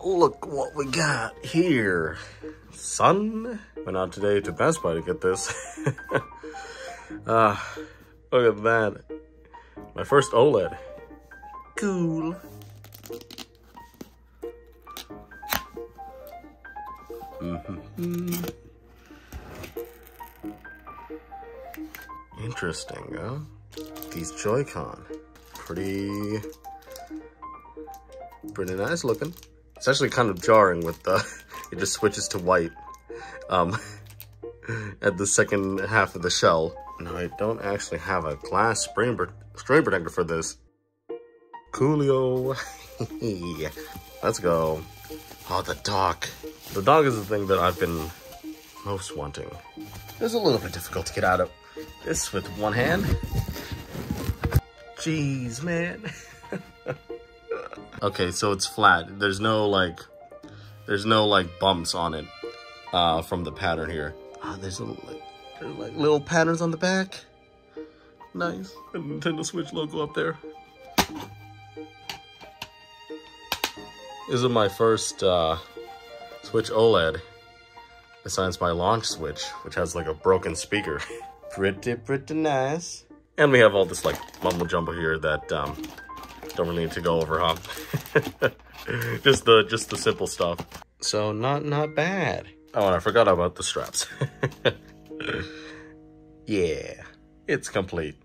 look what we got here, son. Went out today to Best Buy to get this. Look at that. My first OLED. Cool. Interesting, huh? These Joy-Con. Pretty nice looking. It's actually kind of jarring with the, it just switches to white at the second half of the shell. No, I don't actually have a glass screen protector for this. Coolio. Let's go. Oh, the dock. The dock is the thing that I've been most wanting. It's a little bit difficult to get out of this with one hand. Jeez, man. Okay, so it's flat. There's no like bumps on it from the pattern here. There's like little patterns on the back. Nice. The Nintendo Switch logo up there. This is my first Switch OLED, besides my launch Switch, which has like a broken speaker. Pretty nice. And we have all this like mumbo jumbo here that don't really need to go over, huh? just the simple stuff. So not bad. Oh, and I forgot about the straps. Yeah, it's complete.